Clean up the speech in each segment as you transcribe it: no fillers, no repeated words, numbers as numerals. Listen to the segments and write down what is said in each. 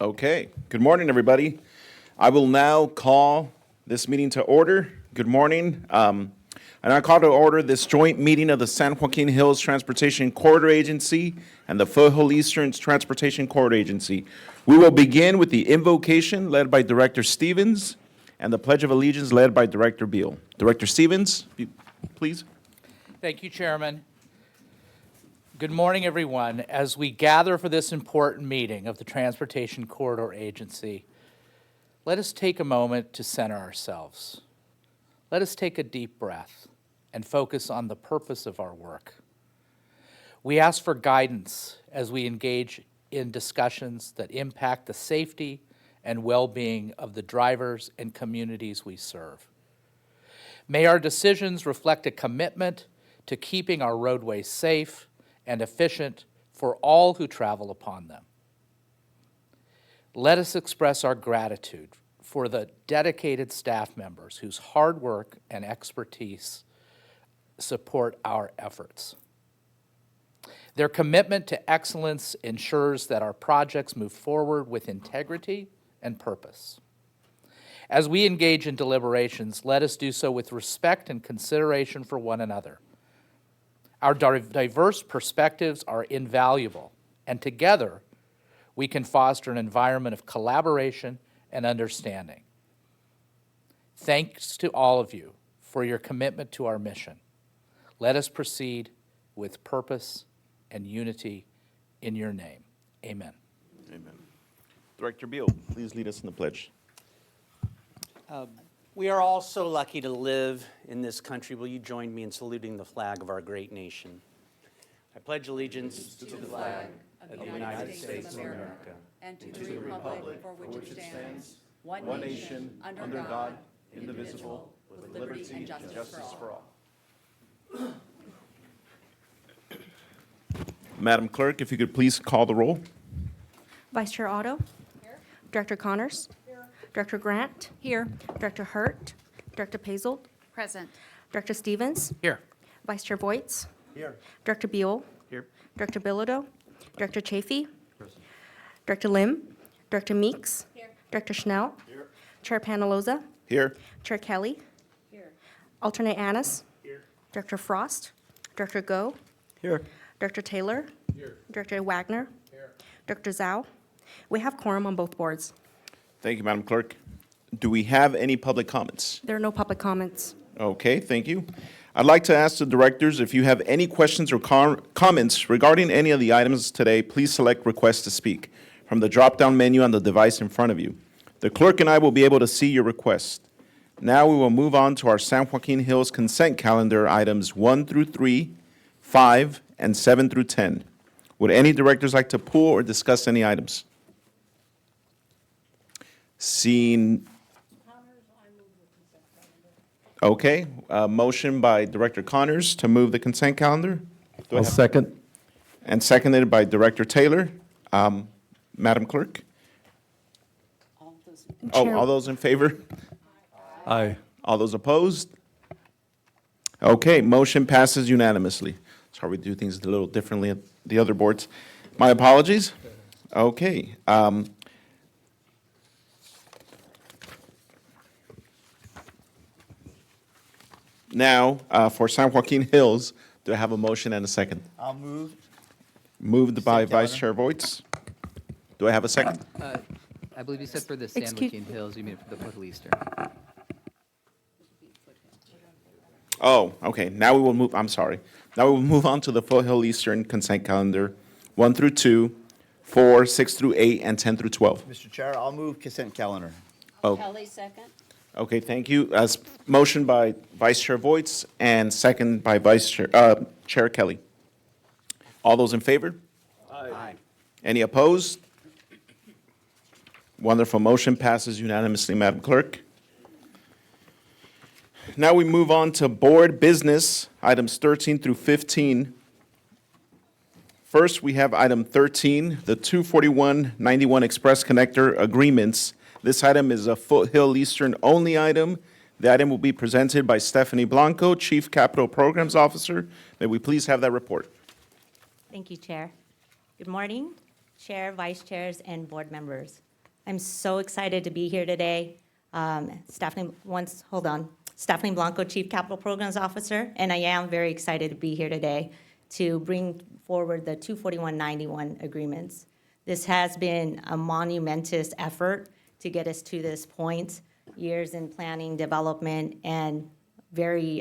Okay, good morning, everybody. I will now call this meeting to order. Good morning. And I call to order this joint meeting of the San Joaquin Hills Transportation Corridor Agency and the Foothill Eastern Transportation Corridor Agency. We will begin with the invocation led by Director Stevens and the Pledge of Allegiance led by Director Beal. Director Stevens, please. Thank you, Chairman. Good morning, everyone. As we gather for this important meeting of the Transportation Corridor Agency, let us take a moment to center ourselves. Let us take a deep breath and focus on the purpose of our work. We ask for guidance as we engage in discussions that impact the safety and well-being of the drivers and communities we serve. May our decisions reflect a commitment to keeping our roadways safe and efficient for all who travel upon them. Let us express our gratitude for the dedicated staff members whose hard work and expertise support our efforts. Their commitment to excellence ensures that our projects move forward with integrity and purpose. As we engage in deliberations, let us do so with respect and consideration for one another. Our diverse perspectives are invaluable, and together we can foster an environment of collaboration and understanding. Thanks to all of you for your commitment to our mission. Let us proceed with purpose and unity in your name. Amen. Amen. Director Beal, please lead us in the pledge. We are all so lucky to live in this country. Will you join me in saluting the flag of our great nation? I pledge allegiance to the flag of the United States of America and to the republic for which it stands, one nation, under God, indivisible, with liberty and justice for all. Madam Clerk, if you could please call the roll. Vice Chair Otto. Here. Director Connors. Here. Director Grant. Here. Director Hurt. Director Pazold. Present. Director Stevens. Here. Vice Chair Voights. Here. Director Beal. Here. Director Bilodeau. Director Chafee. Director Lim. Director Meeks. Here. Director Schnell. Here. Chair Panaloza. Here. Chair Kelly. Here. Alternate Annis. Here. Director Frost. Director Go. Here. Director Taylor. Here. Director Wagner. Here. Director Zhao. We have quorum on both boards. Thank you, Madam Clerk. Do we have any public comments? There are no public comments. Okay, thank you. I'd like to ask the directors if you have any questions or comments regarding any of the items today, please select Request to Speak from the drop-down menu on the device in front of you. The clerk and I will be able to see your request. Now we will move on to our San Joaquin Hills consent calendar items 1 through 3, 5, and 7 through 10. Would any directors like to pull or discuss any items? Seeing. Okay, motion by Director Connors to move the consent calendar. Do I I'll have- second. And seconded by Director Taylor. Madam Clerk? Chair- All those in favor? Aye. All those opposed? Okay, motion passes unanimously. Sorry, we do things a little differently at the other boards. My apologies. Okay. Now, for San Joaquin Hills, do I have a motion and a second? I'll move. Moved by Consent Vice calendar. Chair Voights. Do I have a second? I believe you said for the San Excuse- Joaquin Hills, you mean for the Foothill Eastern. Oh, okay, now we will move, I'm sorry. Now we will move on to the Foothill Eastern consent calendar, 1 through 2, 4, 6 through 8, and 10 through 12. Mr. Chair, I'll move consent calendar. Oh, Kelly, second. okay, thank you. As motion by Vice Chair Voights and second by Chair Kelly. All those in favor? Aye. Any opposed? Wonderful, motion passes unanimously, Madam Clerk. Now we move on to board business, items 13 through 15. First, we have item 13, the 24191 Express Connector Agreements. This item is a Foothill Eastern only item. The item will be presented by Stephanie Blanco, Chief Capital Programs Officer. May we please have that report? Thank you, Chair. Good morning, Chair, Vice Chairs, and board members. I'm so excited to be here today. Stephanie Blanco, Chief Capital Programs Officer, and I am very excited to be here today to bring forward the 24191 agreements. This has been a monumentous effort to get us to this point, years in planning, development, and very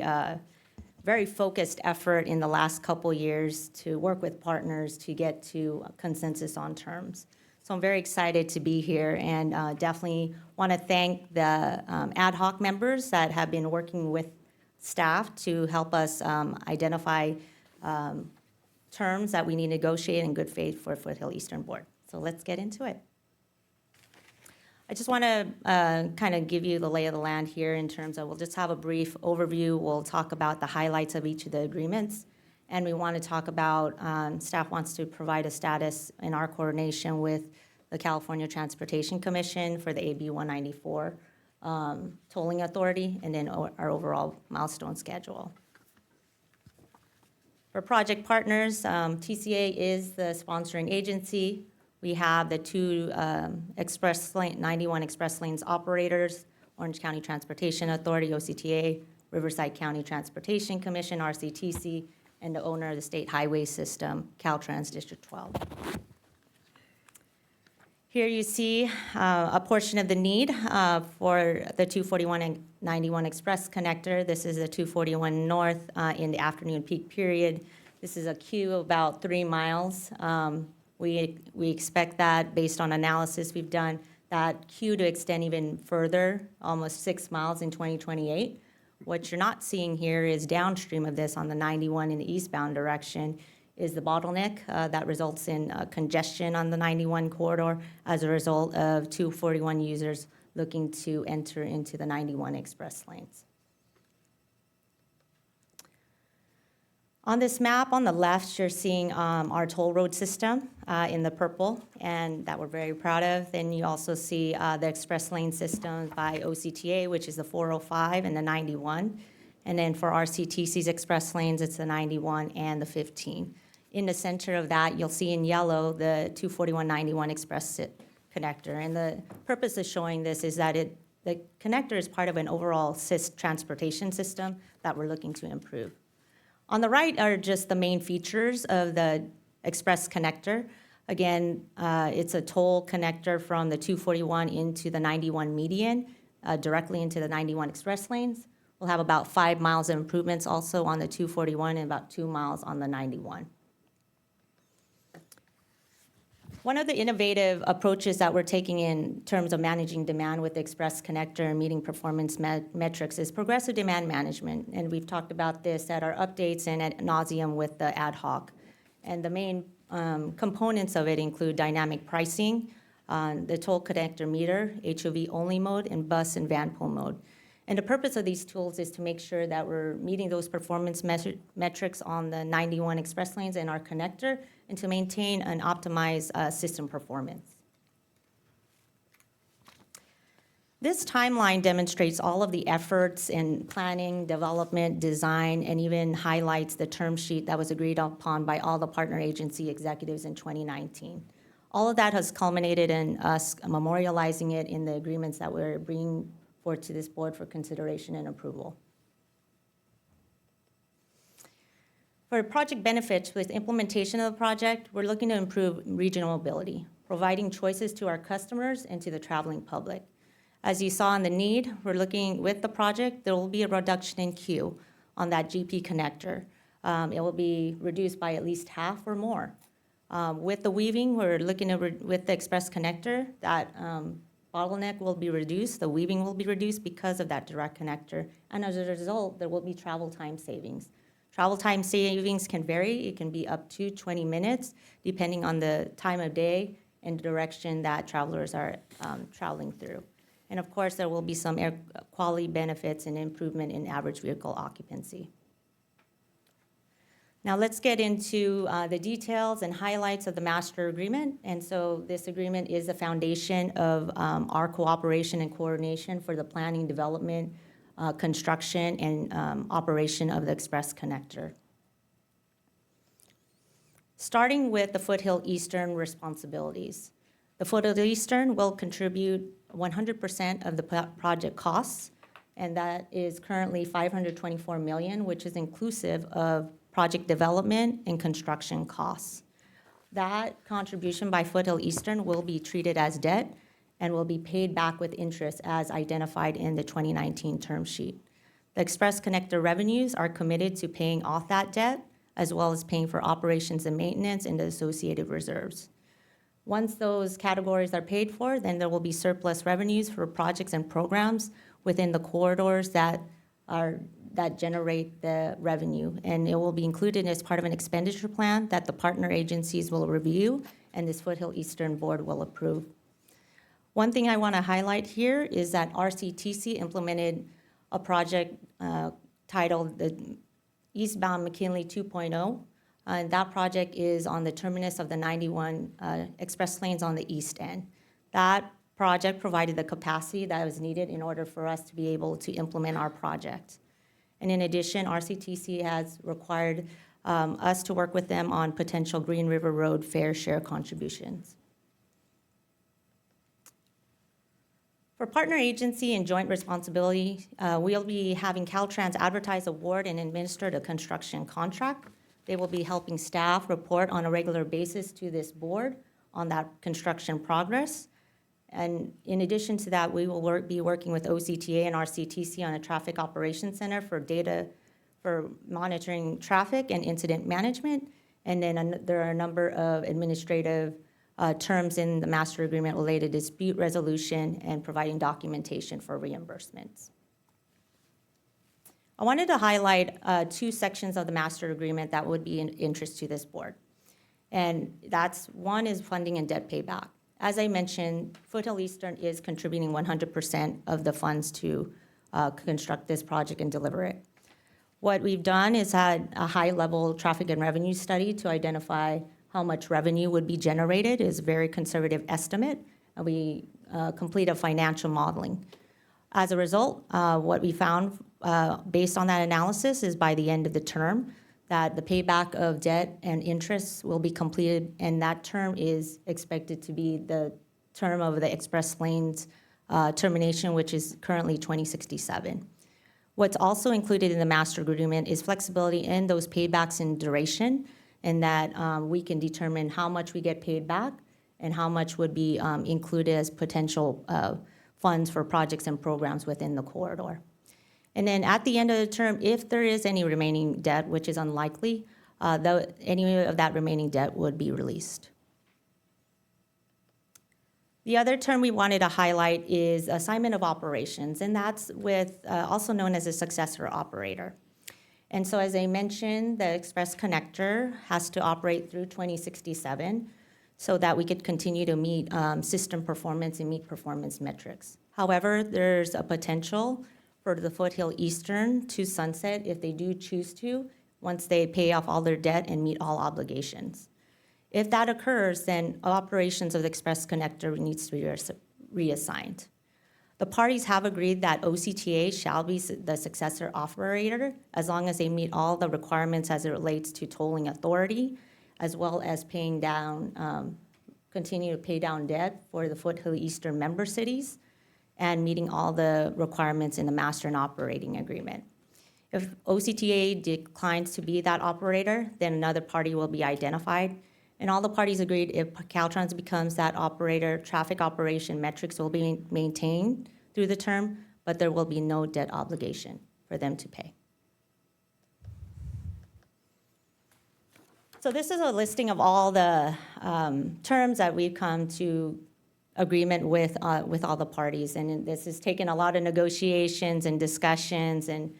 focused effort in the last couple years to work with partners to get to a consensus on terms. So I'm very excited to be here and definitely want to thank the ad hoc members that have been working with staff to help us identify terms that we need to negotiate in good faith for Foothill Eastern Board. So let's get into it. I just want to kind of give you the lay of the land here in terms of, we'll just have a brief overview. We'll talk about the highlights of each of the agreements. And we want to talk about, staff wants to provide a status in our coordination with the California Transportation Commission for the AB 194 tolling authority, and then our overall milestone schedule. For project partners, TCA is the sponsoring agency. We have the two 91 express lanes operators, Orange County Transportation Authority, OCTA, Riverside County Transportation Commission, RCTC, and the owner of the state highway system, Caltrans District 12. Here you see a portion of the need for the 241 and 91 Express connector. This is the 241 North in the afternoon peak period. This is a queue of about 3 miles. We expect that, based on analysis we've done, that queue to extend even further, almost 6 miles in 2028. What you're not seeing here is downstream of this on the 91 in the eastbound direction is the bottleneck that results in congestion on the 91 corridor as a result of 241 users looking to enter into the 91 express lanes. On this map on the left, you're seeing our toll road system in the purple, and that we're very proud of. Then you also see the express lane system by OCTA, which is the 405 and the 91. And then for RCTC's express lanes, it's the 91 and the 15. In the center of that, you'll see in yellow the 24191 express connector. And the purpose of showing this is that the connector is part of an overall transportation system that we're looking to improve. On the right are just the main features of the express connector. Again, it's a toll connector from the 241 into the 91 median, directly into the 91 express lanes. We'll have about 5 miles of improvements also on the 241 and about 2 miles on the 91. One of the innovative approaches that we're taking in terms of managing demand with the Express Connector and meeting performance metrics is progressive demand management. And we've talked about this at our updates and ad nauseum with the ad hoc. And the main components of it include dynamic pricing, the toll connector meter, HOV only mode, and bus and van pull mode. And the purpose of these tools is to make sure that we're meeting those performance metrics on the 91 express lanes and our connector, and to maintain and optimize system performance. This timeline demonstrates all of the efforts in planning, development, design, and even highlights the term sheet that was agreed upon by all the partner agency executives in 2019. All of that has culminated in us memorializing it in the agreements that we're bringing forward to this board for consideration and approval. For project benefits, with implementation of the project, we're looking to improve regional mobility, providing choices to our customers and to the traveling public. As you saw in the need, we're looking with the project, there will be a reduction in queue on that GP connector. It will be reduced by at least half or more. With the weaving, we're looking at, with the express connector, that bottleneck will be reduced, the weaving will be reduced because of that direct connector, and as a result, there will be travel time savings. Travel time savings can vary. It can be up to 20 minutes, depending on the time of day and the direction that travelers are traveling through. And of course, there will be some air quality benefits and improvement in average vehicle occupancy. Now let's get into the details and highlights of the master agreement. And so this agreement is the foundation of our cooperation and coordination for the planning, development, construction, and operation of the Express Connector. Starting with the Foothill Eastern responsibilities. The Foothill Eastern will contribute 100% of the project costs, and that is currently $524 million, which is inclusive of project development and construction costs. That contribution by Foothill Eastern will be treated as debt and will be paid back with interest as identified in the 2019 term sheet. The Express Connector revenues are committed to paying off that debt, as well as paying for operations and maintenance and the associated reserves. Once those categories are paid for, then there will be surplus revenues for projects and programs within the corridors that generate the revenue. And it will be included as part of an expenditure plan that the partner agencies will review and this Foothill Eastern Board will approve. One thing I want to highlight here is that RCTC implemented a project titled the Eastbound McKinley 2.0. And that project is on the terminus of the 91 express lanes on the east end. That project provided the capacity that was needed in order for us to be able to implement our project. And in addition, RCTC has required us to work with them on potential Green River Road fair share contributions. For partner agency and joint responsibility, we'll be having Caltrans advertise, award, and administer the construction contract. They will be helping staff report on a regular basis to this board on that construction progress. And in addition to that, we will be working with OCTA and RCTC on a traffic operations center for data for monitoring traffic and incident management. And then there are a number of administrative terms in the master agreement related to dispute resolution and providing documentation for reimbursements. I wanted to highlight two sections of the master agreement that would be in interest to this board. And that's one is funding and debt payback. As I mentioned, Foothill Eastern is contributing 100% of the funds to construct this project and deliver it. What we've done is had a high-level traffic and revenue study to identify how much revenue would be generated. It's a very conservative estimate, and we complete a financial modeling. As a result, what we found based on that analysis is by the end of the term, that the payback of debt and interest will be completed, and that term is expected to be the term of the Express Lanes termination, which is currently 2067. What's also included in the master agreement is flexibility in those paybacks in duration, and that we can determine how much we get paid back and how much would be included as potential funds for projects and programs within the corridor. And then at the end of the term, if there is any remaining debt, which is unlikely, any of that remaining debt would be released. The other term we wanted to highlight is assignment of operations, and that's with also known as a successor operator. And so as I mentioned, the Express Connector has to operate through 2067 so that we could continue to meet system performance and meet performance metrics. However, there's a potential for the Foothill Eastern to sunset if they do choose to, once they pay off all their debt and meet all obligations. If that occurs, then operations of the Express Connector needs to be reassigned. The parties have agreed that OCTA shall be the successor operator as long as they meet all the requirements as it relates to tolling authority, as well as paying down, continue to pay down debt for the Foothill Eastern member cities, and meeting all the requirements in the master and operating agreement. If OCTA declines to be that operator, then another party will be identified. And all the parties agreed if Caltrans becomes that operator, traffic operation metrics will be maintained through the term, but there will be no debt obligation for them to pay. So this is a listing of all the terms that we've come to agreement with all the parties. And this has taken a lot of negotiations and discussions and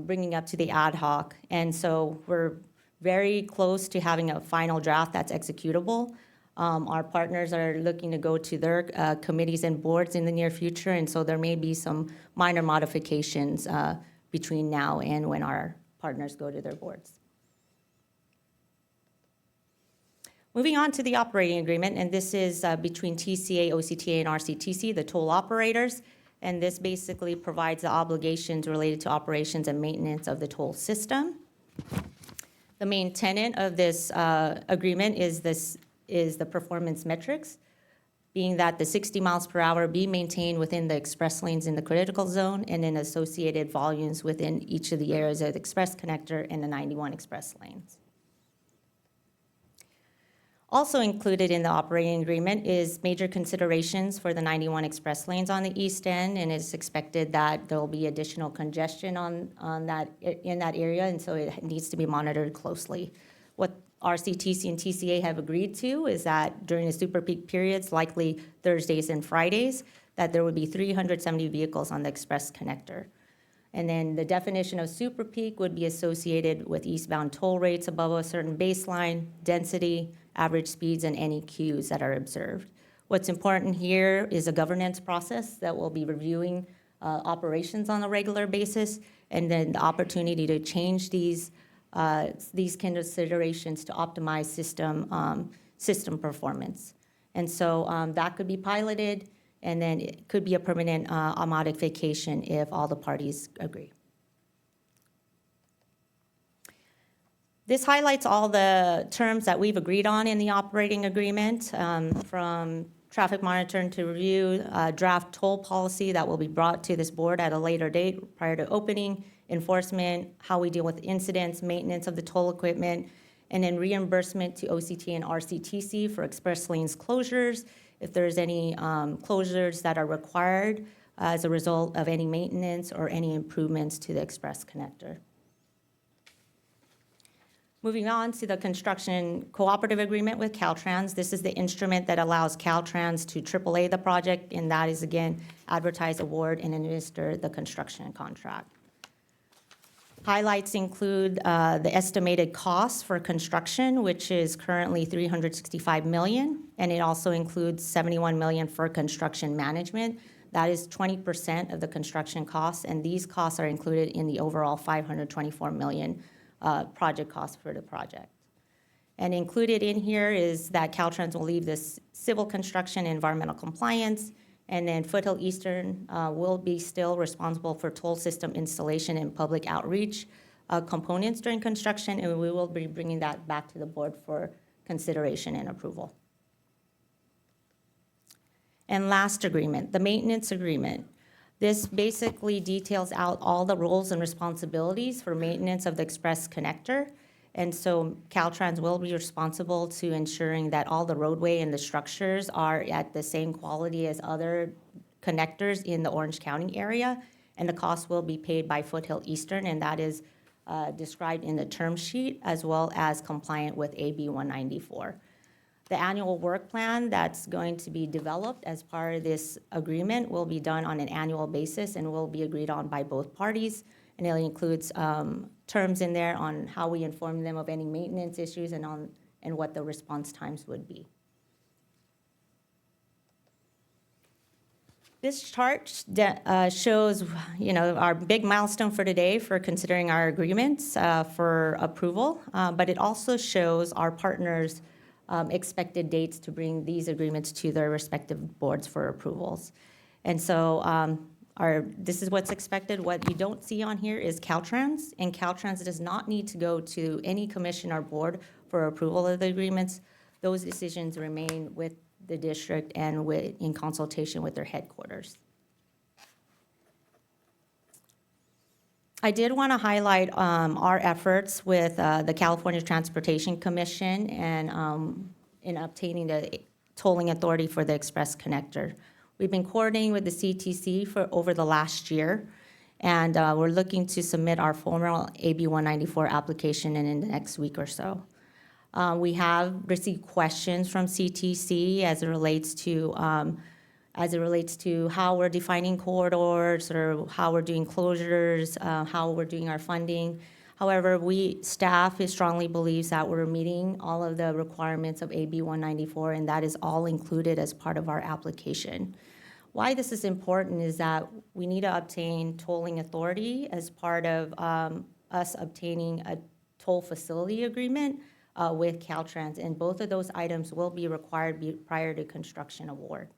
bringing up to the ad hoc. And so we're very close to having a final draft that's executable. Our partners are looking to go to their committees and boards in the near future, and so there may be some minor modifications between now and when our partners go to their boards. Moving on to the operating agreement, and this is between TCA, OCTA, and RCTC, the toll operators, and this basically provides the obligations related to operations and maintenance of the toll system. The main tenet of this agreement is the performance metrics, being that the 60 miles per hour be maintained within the express lanes in the critical zone and then associated volumes within each of the areas of the express connector and the 91 express lanes. Also included in the operating agreement is major considerations for the 91 express lanes on the east end, and it's expected that there will be additional congestion on that, in that area, and so it needs to be monitored closely. What RCTC and TCA have agreed to is that during the super peak periods, likely Thursdays and Fridays, that there would be 370 vehicles on the express connector. And then the definition of super peak would be associated with eastbound toll rates above a certain baseline, density, average speeds, and any queues that are observed. What's important here is a governance process that will be reviewing operations on a regular basis, and then the opportunity to change these considerations to optimize system performance. And so that could be piloted, and then it could be a permanent modification if all the parties agree. This highlights all the terms that we've agreed on in the operating agreement, from traffic monitoring to review, draft toll policy that will be brought to this board at a later date prior to opening, enforcement, how we deal with incidents, maintenance of the toll equipment, and then reimbursement to OCT and RCTC for express lanes closures, if there's any closures that are required as a result of any maintenance or any improvements to the express connector. Moving on to the construction cooperative agreement with Caltrans. This is the instrument that allows Caltrans to AAA the project, and that is, again, advertise, award, and administer the construction contract. Highlights include the estimated cost for construction, which is currently $365 million, and it also includes $71 million for construction management. That is 20% of the construction costs, and these costs are included in the overall $524 million project cost for the project. And included in here is that Caltrans will leave this civil construction and environmental compliance, and then Foothill Eastern will be still responsible for toll system installation and public outreach components during construction, and we will be bringing that back to the board for consideration and approval. And last agreement, the maintenance agreement. This basically details out all the roles and responsibilities for maintenance of the express connector. And so Caltrans will be responsible to ensuring that all the roadway and the structures are at the same quality as other connectors in the Orange County area. And the cost will be paid by Foothill Eastern, and that is described in the term sheet as well as compliant with AB 194. The annual work plan that's going to be developed as part of this agreement will be done on an annual basis and will be agreed on by both parties. And it includes terms in there on how we inform them of any maintenance issues and what the response times would be. This chart shows, our big milestone for today for considering our agreements for approval, but it also shows our partners' expected dates to bring these agreements to their respective boards for approvals. And so this is what's expected. What you don't see on here is Caltrans, and Caltrans does not need to go to any commission or board for approval of the agreements. Those decisions remain with the district and in consultation with their headquarters. I did want to highlight our efforts with the California Transportation Commission and in obtaining the tolling authority for the express connector. We've been coordinating with the CTC for over the last year, and we're looking to submit our formal AB 194 application in the next week or so. We have received questions from CTC as it relates to how we're defining corridors or how we're doing closures, how we're doing our funding. However, staff strongly believes that we're meeting all of the requirements of AB 194, and that is all included as part of our application. Why this is important is that we need to obtain tolling authority as part of us obtaining a toll facility agreement with Caltrans, and both of those items will be required prior to construction award.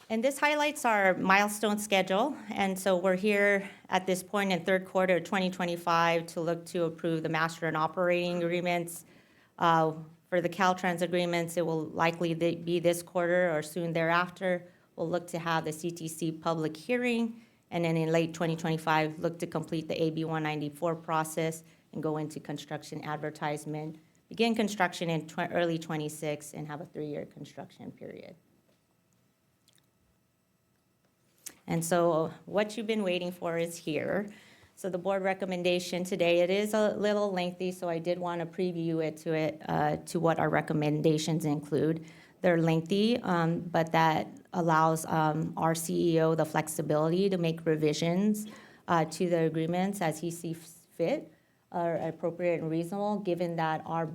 And this highlights our milestone schedule, and so we're here at this point in third quarter of 2025 to look to approve the master and operating agreements For the Caltrans agreements, it will likely be this quarter or soon thereafter. We'll look to have the CTC public hearing, and then in late 2025, look to complete the AB 194 process and go into construction advertisement, begin construction in early '26, and have a 3-year construction period. And so what you've been waiting for is here. So the board recommendation today, it is a little lengthy, so I did want to preview it to what our recommendations include. They're lengthy, but that allows our CEO the flexibility to make revisions to the agreements as he sees fit, are appropriate and reasonable, given that our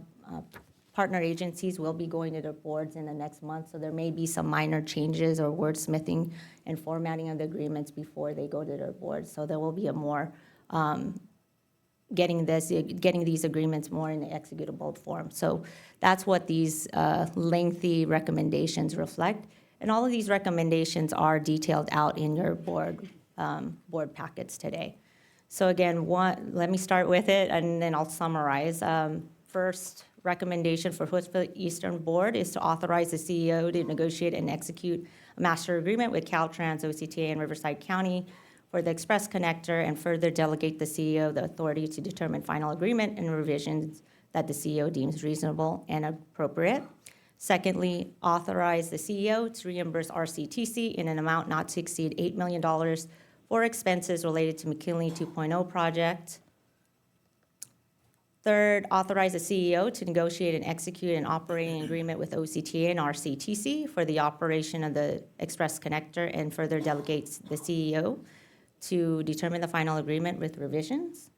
partner agencies will be going to their boards in the next month, so there may be some minor changes or wordsmithing and formatting of the agreements before they go to their boards. So there will be a more getting these agreements more in the executable form. So that's what these lengthy recommendations reflect. And all of these recommendations are detailed out in your board packets today. So again, let me start with it, and then I'll summarize. First recommendation for Hootsville Eastern Board is to authorize the CEO to negotiate and execute a master agreement with Caltrans, OCTA, and Riverside County for the Express Connector, and further delegate the CEO the authority to determine final agreement and revisions that the CEO deems reasonable and appropriate. Secondly, authorize the CEO to reimburse RCTC in an amount not to exceed $8 million for expenses related to McKinley 2.0 project. Third, authorize the CEO to negotiate and execute an operating agreement with OCTA and RCTC for the operation of the Express Connector, and further delegates the CEO to determine the final agreement with revisions.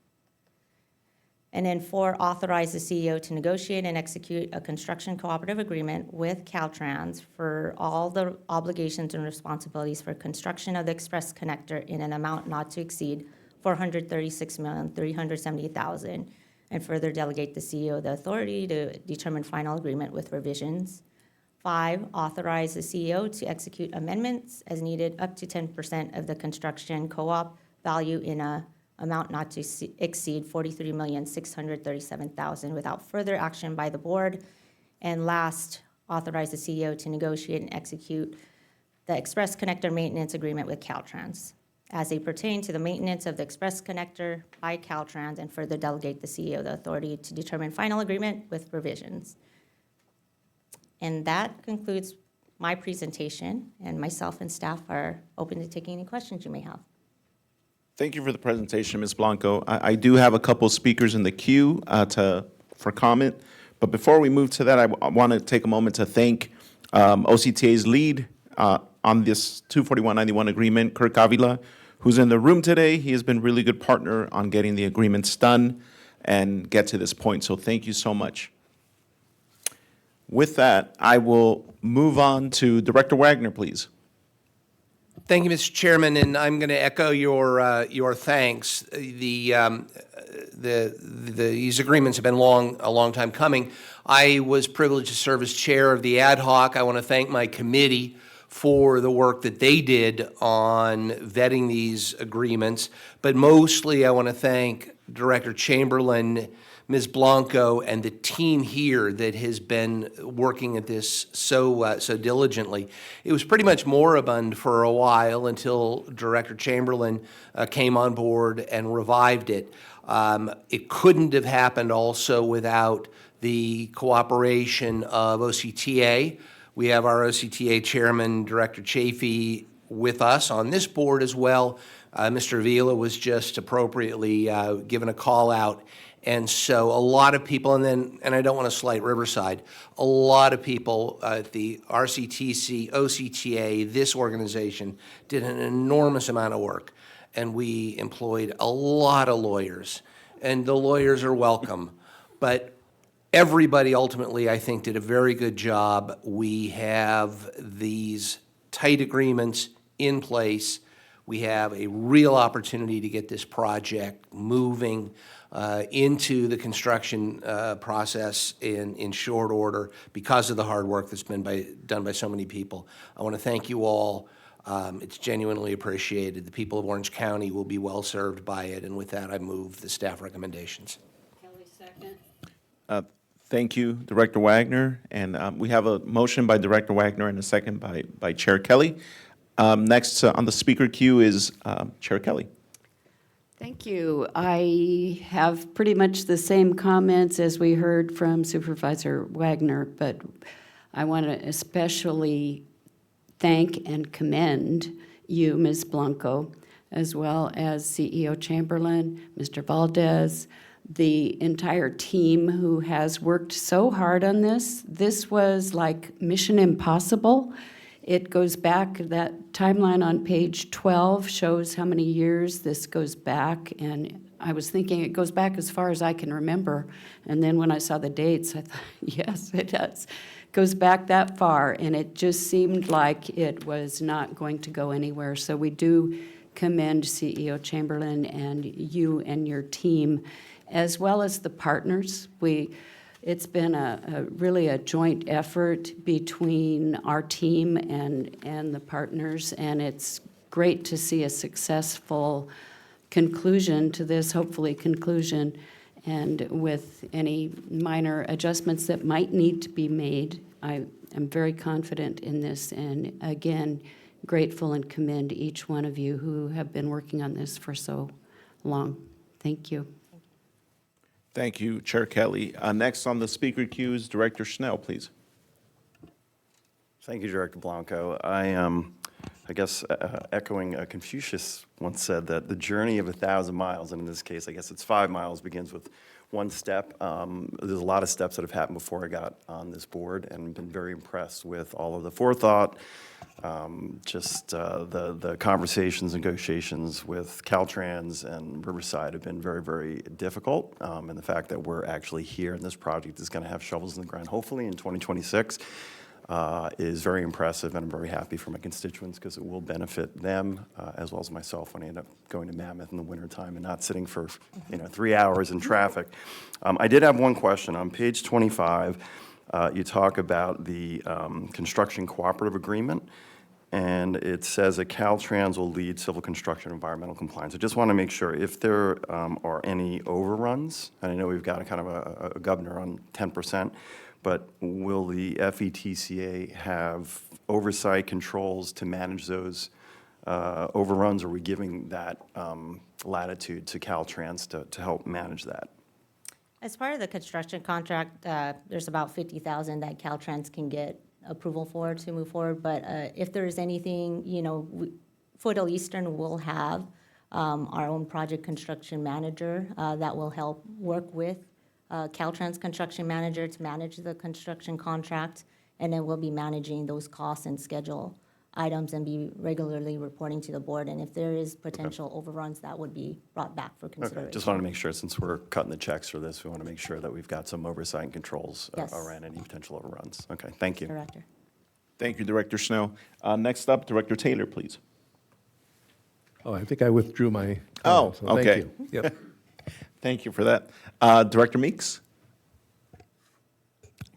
And then 4, authorize the CEO to negotiate and execute a construction cooperative agreement with Caltrans for all the obligations and responsibilities for construction of the Express Connector in an amount not to exceed $436,370,000, and further delegate the CEO the authority to determine final agreement with revisions. 5, authorize the CEO to execute amendments as needed up to 10% of the construction co-op value in a amount not to exceed $43,637,000 without further action by the board. And last, authorize the CEO to negotiate and execute the Express Connector maintenance agreement with Caltrans as they pertain to the maintenance of the Express Connector by Caltrans, and further delegate the CEO the authority to determine final agreement with revisions. And that concludes my presentation, and myself and staff are open to taking any questions you may have. Thank you for the presentation, Ms. Blanco. I do have a couple speakers in the queue for comment, but before we move to that, I want to take a moment to thank OCTA's lead on this 24191 agreement, Kirk Avila, who's in the room today. He has been a really good partner on getting the agreements done and get to this point, so thank you so much. With that, I will move on to Director Wagner, please. Thank you, Mr. Chairman, and I'm going to echo your thanks. These agreements have been a long time coming. I was privileged to serve as chair of the ad hoc. I want to thank my committee for the work that they did on vetting these agreements, but mostly I want to thank Director Chamberlain, Ms. Blanco, and the team here that has been working at this so diligently. It was pretty much moribund for a while until Director Chamberlain came on board and revived it. It couldn't have happened also without the cooperation of OCTA. We have our OCTA chairman, Director Chafee, with us on this board as well. Mr. Avila was just appropriately given a call out. And so a lot of people, and I don't want to slight Riverside, a lot of people at the RCTC, OCTA, this organization, did an enormous amount of work. And we employed a lot of lawyers. And the lawyers are welcome. But everybody ultimately, I think, did a very good job. We have these tight agreements in place. We have a real opportunity to get this project moving into the construction process in short order because of the hard work that's been done by so many people. I want to thank you all. It's genuinely appreciated. The people of Orange County will be well served by it, and with that, I move the staff recommendations. Kelly, second. Thank you, Director Wagner. And we have a motion by Director Wagner and a second by Chair Kelly. Next on the speaker queue is Chair Kelly. Thank you. I have pretty much the same comments as we heard from Supervisor Wagner, but I want to especially thank and commend you, Ms. Blanco, as well as CEO Chamberlain, Mr. Valdez, the entire team who has worked so hard on this. This was like mission impossible. It goes back, that timeline on page 12 shows how many years this goes back, and I was thinking it goes back as far as I can remember. And then when I saw the dates, I thought, yes, it does. It goes back that far, and it just seemed like it was not going to go anywhere. So we do commend CEO Chamberlain and you and your team, as well as the partners. It's been really a joint effort between our team and the partners, and it's great to see a successful conclusion to this, hopefully conclusion, and with any minor adjustments that might need to be made. I am very confident in this, and again, grateful and commend each one of you who have been working on this for so long. Thank you. Thank you, Chair Kelly. Next on the speaker queue is Director Schnell, please. Thank you, Director Blanco. I guess echoing Confucius once said that the journey of 1,000 miles, and in this case, I guess it's 5 miles, begins with one step. There's a lot of steps that have happened before I got on this board, and been very impressed with all of the forethought, the conversations, negotiations with Caltrans and Riverside have been very, very difficult. And the fact that we're actually here and this project is going to have shovels in the ground, hopefully in 2026, is very impressive, and I'm very happy for my constituents because it will benefit them as well as myself when I end up going to Mammoth in the wintertime and not sitting for 3 hours in traffic. I did have one question. On page 25, you talk about the construction cooperative agreement, and it says that Caltrans will lead civil construction environmental compliance. I just want to make sure if there are any overruns, and I know we've got a kind of a governor on 10%, but will the FETCA have oversight controls to manage those overruns? Or are we giving that latitude to Caltrans to help manage that? As part of the construction contract, there's about 50,000 that Caltrans can get approval for to move forward. But if there's anything, Foothill Eastern will have our own project construction manager that will help work with Caltrans construction manager to manage the construction contract, and then we'll be managing those costs and schedule items and be regularly reporting to the board. And if there is potential overruns, that would be brought back for consideration. Okay, just want to make sure, since we're cutting the checks for this, we want to make sure that we've got some oversight and controls Yes. around any potential overruns. Okay, thank you. Director. Thank you, Director Schnell. Next up, Director Taylor, please. Oh, I think I withdrew my Oh, comment, so okay. Thank you. Yep. Thank you for that. Director Meeks?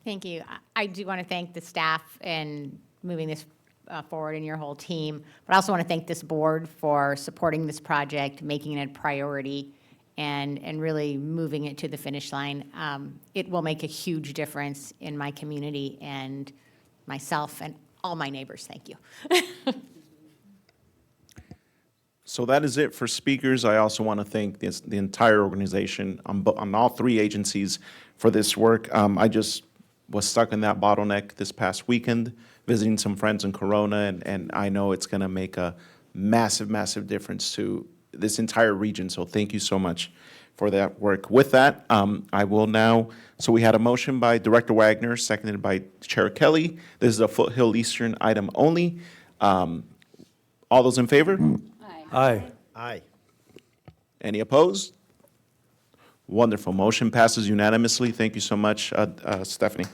Thank you. I do want to thank the staff in moving this forward and your whole team, but I also want to thank this board for supporting this project, making it a priority, and really moving it to the finish line. It will make a huge difference in my community and myself and all my neighbors. Thank you. So that is it for speakers. I also want to thank the entire organization on all three agencies for this work. I just was stuck in that bottleneck this past weekend, visiting some friends in Corona, and I know it's going to make a massive, massive difference to this entire region. So thank you so much for that work. With that, I will now, so we had a motion by Director Wagner, seconded by Chair Kelly. This is a Foothill Eastern item only. All those in favor? Aye. Aye. Any opposed? Wonderful. Motion passes unanimously. Thank you so much, Stephanie.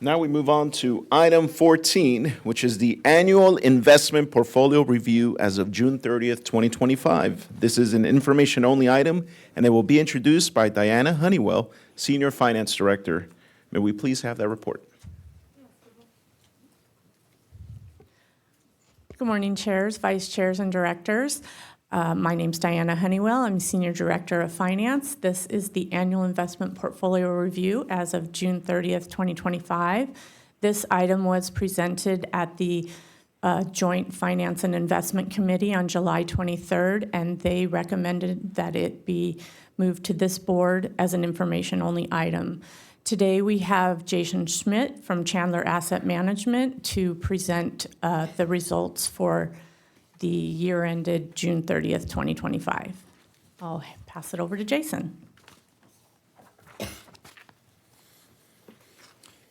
Now we move on to item 14, which is the annual investment portfolio review as of June 30th, 2025. This is an information-only item, and it will be introduced by Diana Honeywell, Senior Finance Director. May we please have that report? Good morning, chairs, vice chairs, and directors. My name's Diana Honeywell. I'm Senior Director of Finance. This is the annual investment portfolio review as of June 30th, 2025. This item was presented at the Joint Finance and Investment Committee on July 23rd, and they recommended that it be moved to this board as an information-only item. Today, we have Jason Schmidt from Chandler Asset Management to present the results for the year ended June 30th, 2025. I'll pass it over to Jason.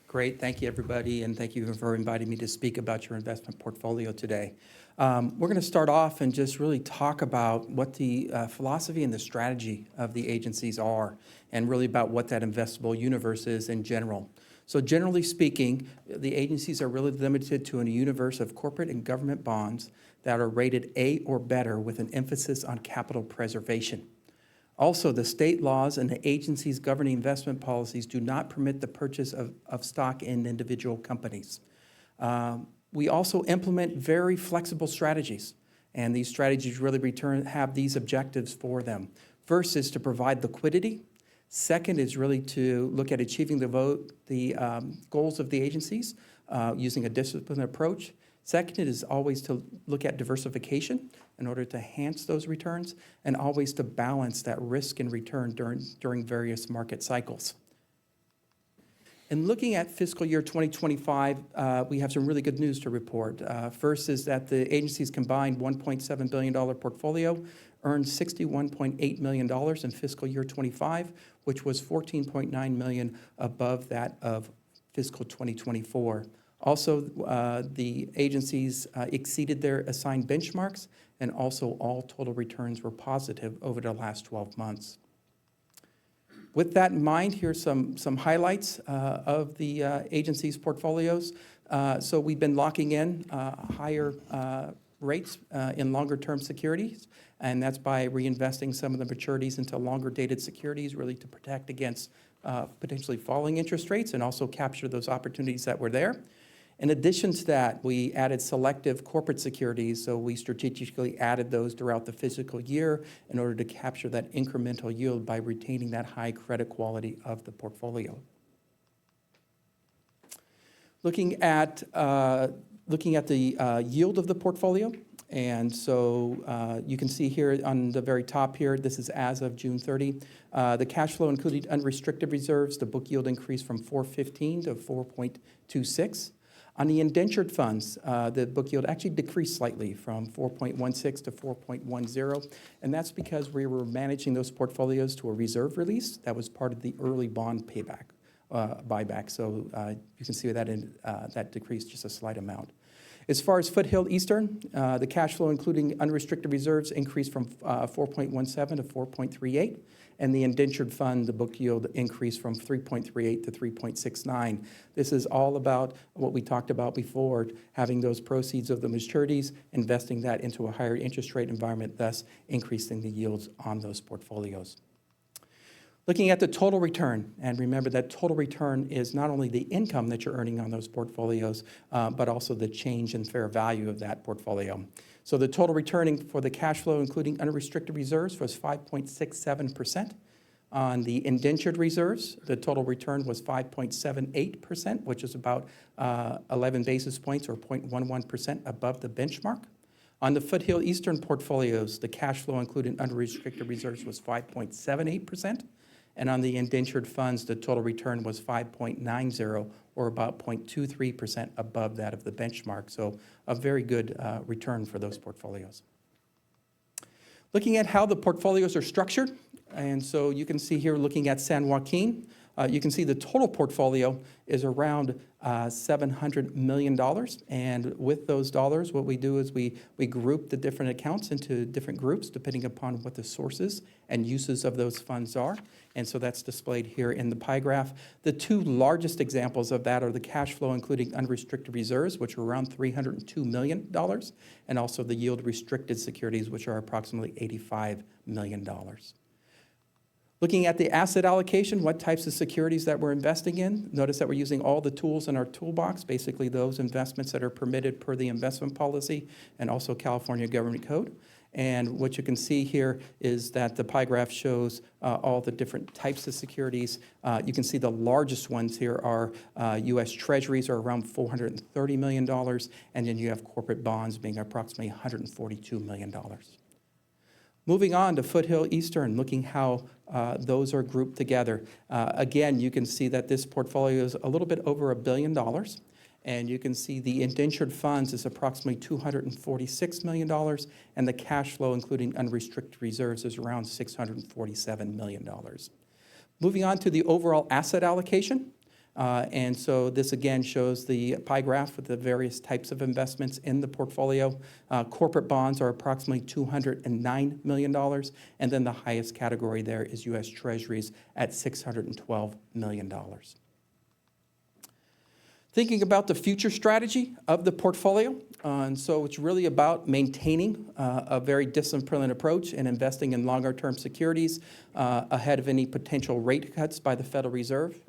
Great, thank you, everybody, and thank you for inviting me to speak about your investment portfolio today. We're going to start off and just really talk about what the philosophy and the strategy of the agencies are, and really about what that investable universe is in general. So generally speaking, the agencies are really limited to a universe of corporate and government bonds that are rated A or better with an emphasis on capital preservation. Also, the state laws and the agencies governing investment policies do not permit the purchase of stock in individual companies. We also implement very flexible strategies, and these strategies really have these objectives for them. First is to provide liquidity. Second is really to look at achieving the goals of the agencies using a disciplined approach. Second is always to look at diversification in order to enhance those returns, and always to balance that risk and return during various market cycles. In looking at fiscal year 2025, we have some really good news to report. First is that the agency's combined $1.7 billion portfolio earned $61.8 million in fiscal year 25, which was $14.9 million above that of fiscal 2024. Also, the agencies exceeded their assigned benchmarks, and also all total returns were positive over the last 12 months. With that in mind, here's some highlights of the agency's portfolios. So we've been locking in higher rates in longer-term securities, and that's by reinvesting some of the maturities into longer-dated securities, really to protect against potentially falling interest rates and also capture those opportunities that were there. In addition to that, we added selective corporate securities, so we strategically added those throughout the fiscal year in order to capture that incremental yield by retaining that high credit quality of the portfolio. Looking at the yield of the portfolio, and so you can see here on the very top here, this is as of June 30. The cash flow including unrestricted reserves, the book yield increased from 4.15 to 4.26. On the indentured funds, the book yield actually decreased slightly from 4.16 to 4.10, and that's because we were managing those portfolios to a reserve release that was part of the early bond buyback. So you can see that decreased just a slight amount. As far as Foothill Eastern, the cash flow including unrestricted reserves increased from 4.17 to 4.38. And the indentured fund, the book yield increased from 3.38 to 3.69. This is all about what we talked about before, having those proceeds of the maturities, investing that into a higher interest rate environment, thus increasing the yields on those portfolios. Looking at the total return, and remember that total return is not only the income that you're earning on those portfolios, but also the change in fair value of that portfolio. So the total returning for the cash flow, including unrestricted reserves, was 5.67%. On the indentured reserves, the total return was 5.78%, which is about 11 basis points or 0.11% above the benchmark. On the Foothill Eastern portfolios, the cash flow, including unrestricted reserves, was 5.78%. And on the indentured funds, the total return was 5.90, or about 0.23% above that of the benchmark. So a very good return for those portfolios. Looking at how the portfolios are structured, and so you can see here looking at San Joaquin, you can see the total portfolio is around $700 million. And with those dollars, what we do is we group the different accounts into different groups depending upon what the sources and uses of those funds are. And so that's displayed here in the pie graph. The two largest examples of that are the cash flow, including unrestricted reserves, which are around $302 million, and also the yield restricted securities, which are approximately $85 million. Looking at the asset allocation, what types of securities that we're investing in. Notice that we're using all the tools in our toolbox, basically those investments that are permitted per the investment policy and also California Government Code. And what you can see here is that the pie graph shows all the different types of securities. You can see the largest ones here are U.S. Treasuries, are around $430 million, and then you have corporate bonds being approximately $142 million. Moving on to Foothill Eastern, looking how those are grouped together. Again, you can see that this portfolio is a little bit over $1 billion. And you can see the indentured funds is approximately $246 million, and the cash flow, including unrestricted reserves, is around $647 million. Moving on to the overall asset allocation. And so this again shows the pie graph with the various types of investments in the portfolio. Corporate bonds are approximately $209 million, and then the highest category there is U.S. Treasuries at $612 million. Thinking about the future strategy of the portfolio, and so it's really about maintaining a very disciplined approach and investing in longer-term securities ahead of any potential rate cuts by the Federal Reserve.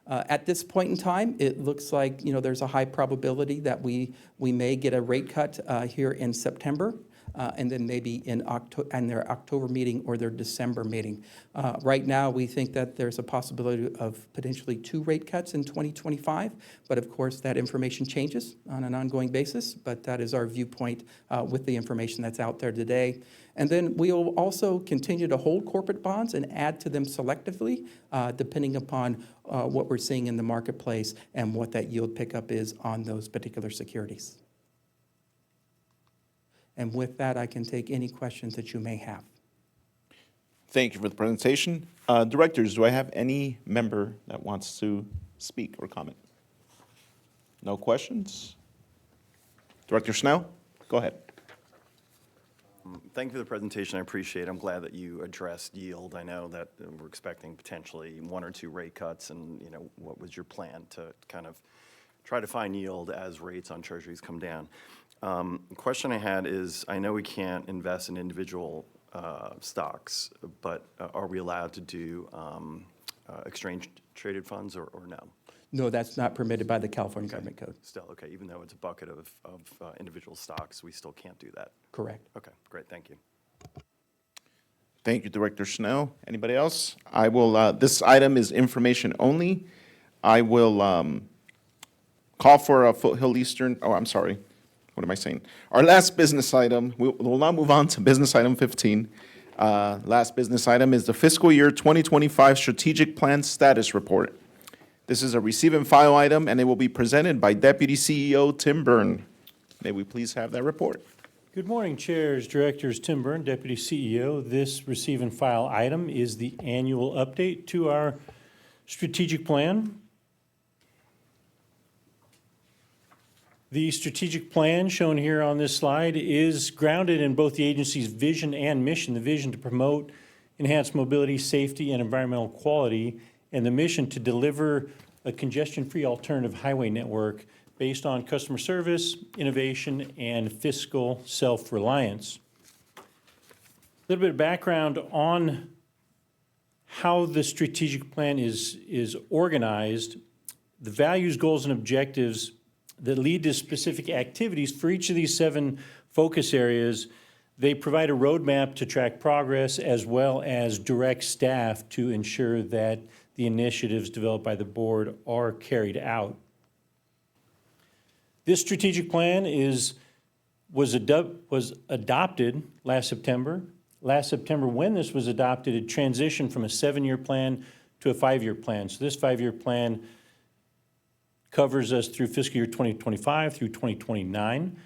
At this point in time, it looks like there's a high probability that we may get a rate cut here in September. And then maybe in their October meeting or their December meeting. Right now, we think that there's a possibility of potentially 2 rate cuts in 2025, but of course, that information changes on an ongoing basis, but that is our viewpoint with the information that's out there today. And then we will also continue to hold corporate bonds and add to them selectively, depending upon what we're seeing in the marketplace and what that yield pickup is on those particular securities. And with that, I can take any questions that you may have. Thank you for the presentation. Directors, do I have any member that wants to speak or comment? No questions? Director Schnell, go ahead. Thank you for the presentation. I appreciate it. I'm glad that you addressed yield. I know that we're expecting potentially 1 or 2 rate cuts, and what was your plan to kind of try to find yield as rates on treasuries come down? The question I had is, I know we can't invest in individual stocks, but are we allowed to do exchange-traded funds or no? No, that's not permitted by the California Government Code. Still, okay, even though it's a bucket of individual stocks, we still can't do that? Correct. Okay, great, thank you. Thank you, Director Schnell. Anybody else? I will, this item is information only. I will call for a Foothill Eastern, I'm sorry. What am I saying? Our last business item, we'll now move on to business item 15. Last business item is the fiscal year 2025 strategic plan status report. This is a receive and file item, and it will be presented by Deputy CEO Tim Byrne. May we please have that report? Good morning, Chairs, Directors. Tim Byrne, Deputy CEO. This receive and file item is the annual update to our strategic plan. The strategic plan shown here on this slide is grounded in both the agency's vision and mission. The vision to promote enhanced mobility, safety, and environmental quality, and the mission to deliver a congestion-free alternative highway network based on customer service, innovation, and fiscal self-reliance. A little bit of background on how the strategic plan is organized. The values, goals, and objectives that lead to specific activities for each of these 7 focus areas. They provide a roadmap to track progress as well as direct staff to ensure that the initiatives developed by the board are carried out. This strategic plan was adopted last September. Last September, when this was adopted, it transitioned from a 7-year plan to a 5-year plan. So this 5-year plan covers us through fiscal year 2025 through 2029.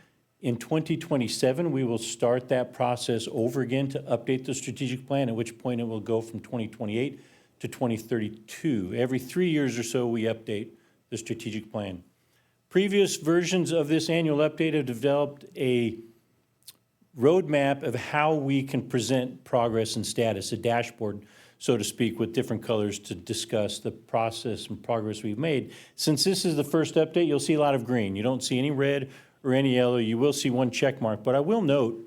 In 2027, we will start that process over again to update the strategic plan, at which point it will go from 2028 to 2032. Every 3 years or so, we update the strategic plan. Previous versions of this annual update have developed a roadmap of how we can present progress and status, a dashboard, so to speak, with different colors to discuss the process and progress we've made. Since this is the first update, you'll see a lot of green. You don't see any red or any yellow. You will see 1 check mark. But I will note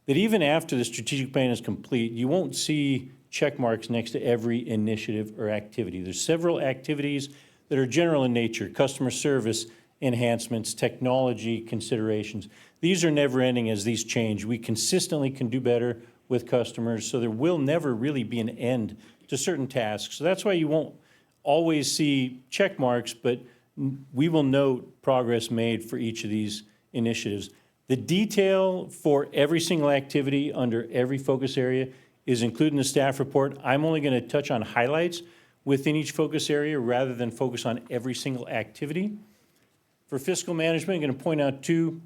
that even after the strategic plan is complete, you won't see check marks next to every initiative or activity. There's several activities that are general in nature, customer service enhancements, technology considerations. These are never ending as these change. We consistently can do better with customers, so there will never really be an end to certain tasks. So that's why you won't always see check marks, but we will note progress made for each of these initiatives. The detail for every single activity under every focus area is included in the staff report. I'm only going to touch on highlights within each focus area rather than focus on every single activity. For fiscal management, I'm going to point out two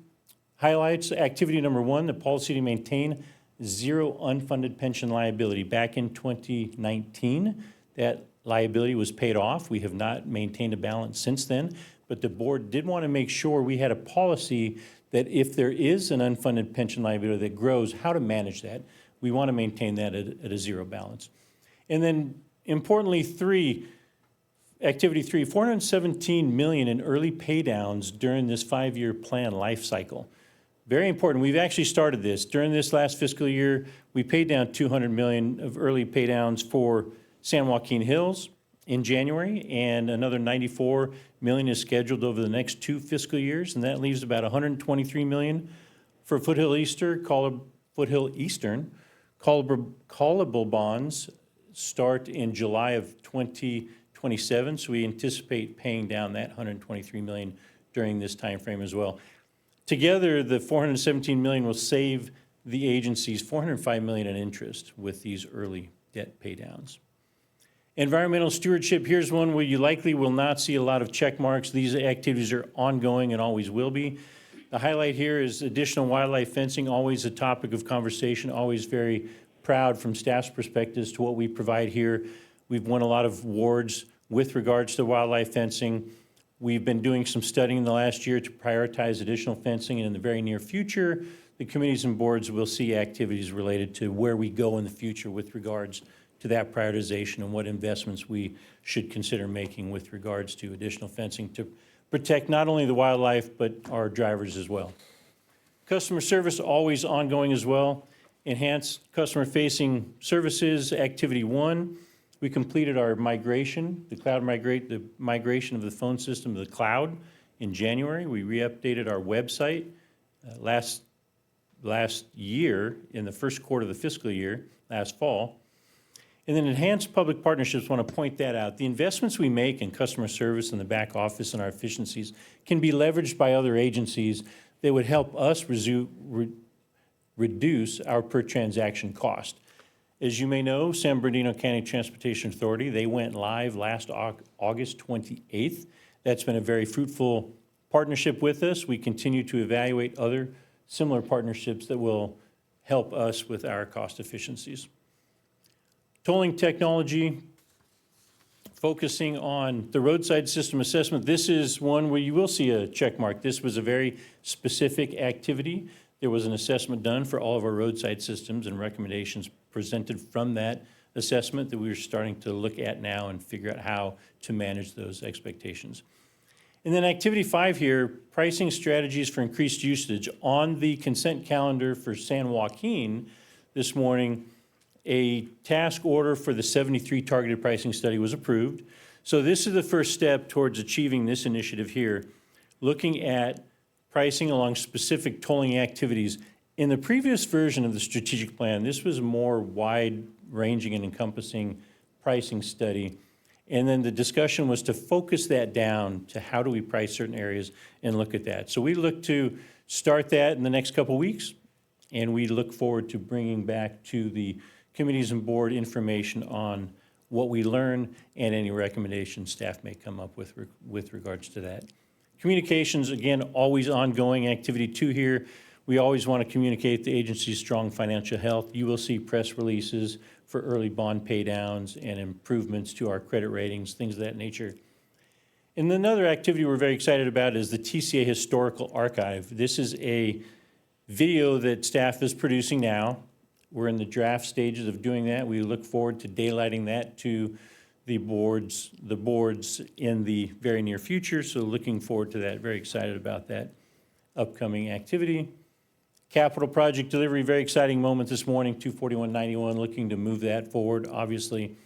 highlights. Activity number one, the policy to maintain zero unfunded pension liability. Back in 2019, that liability was paid off. We have not maintained a balance since then, but the board did want to make sure we had a policy that if there is an unfunded pension liability that grows, how to manage that. We want to maintain that at a zero balance. And then importantly, activity three, $417 million in early paydowns during this 5-year plan life cycle. Very important. We've actually started this. During this last fiscal year, we paid down $200 million of early paydowns for San Joaquin Hills in January, and another $94 million is scheduled over the next 2 fiscal years, and that leaves about $123 million for Foothill Eastern. Callable bonds start in July of 2027, so we anticipate paying down that $123 million during this time frame as well. Together, the $417 million will save the agencies $405 million in interest with these early debt paydowns. Environmental stewardship, here's one where you likely will not see a lot of check marks. These activities are ongoing and always will be. The highlight here is additional wildlife fencing, always a topic of conversation, always very proud from staff's perspective as to what we provide here. We've won a lot of awards with regards to wildlife fencing. We've been doing some studying in the last year to prioritize additional fencing, and in the very near future, the committees and boards will see activities related to where we go in the future with regards to that prioritization and what investments we should consider making with regards to additional fencing to protect not only the wildlife, but our drivers as well. Customer service, always ongoing as well. Enhance customer-facing services, activity 1. We completed our migration, the migration of the phone system to the cloud in January. We re-updated our website last year in the first quarter of the fiscal year, last fall. And then enhanced public partnerships, want to point that out. The investments we make in customer service in the back office and our efficiencies can be leveraged by other agencies that would help us reduce our per transaction cost. As you may know, San Bernardino County Transportation Authority, they went live last August 28th. That's been a very fruitful partnership with us. We continue to evaluate other similar partnerships that will help us with our cost efficiencies. Tolling technology, focusing on the roadside system assessment. This is one where you will see a check mark. This was a very specific activity. There was an assessment done for all of our roadside systems and recommendations presented from that assessment that we are starting to look at now and figure out how to manage those expectations. And then activity 5 here, pricing strategies for increased usage. On the consent calendar for San Joaquin this morning, a task order for the 73 targeted pricing study was approved. So this is the first step towards achieving this initiative here, looking at pricing along specific tolling activities. In the previous version of the strategic plan, this was a more wide-ranging and encompassing pricing study. And then the discussion was to focus that down to how do we price certain areas and look at that. So we look to start that in the next couple weeks, and we look forward to bringing back to the committees and board information on what we learn and any recommendations staff may come up with regards to that. Communications, again, always ongoing. Activity 2 here, we always want to communicate the agency's strong financial health. You will see press releases for early bond paydowns and improvements to our credit ratings, things of that nature. And another activity we're very excited about is the TCA Historical Archive. This is a video that staff is producing now. We're in the draft stages of doing that. We look forward to daylighting that to the boards in the very near future. So looking forward to that, very excited about that upcoming activity. Capital project delivery, very exciting moment this morning, 24191, looking to move that forward, obviously.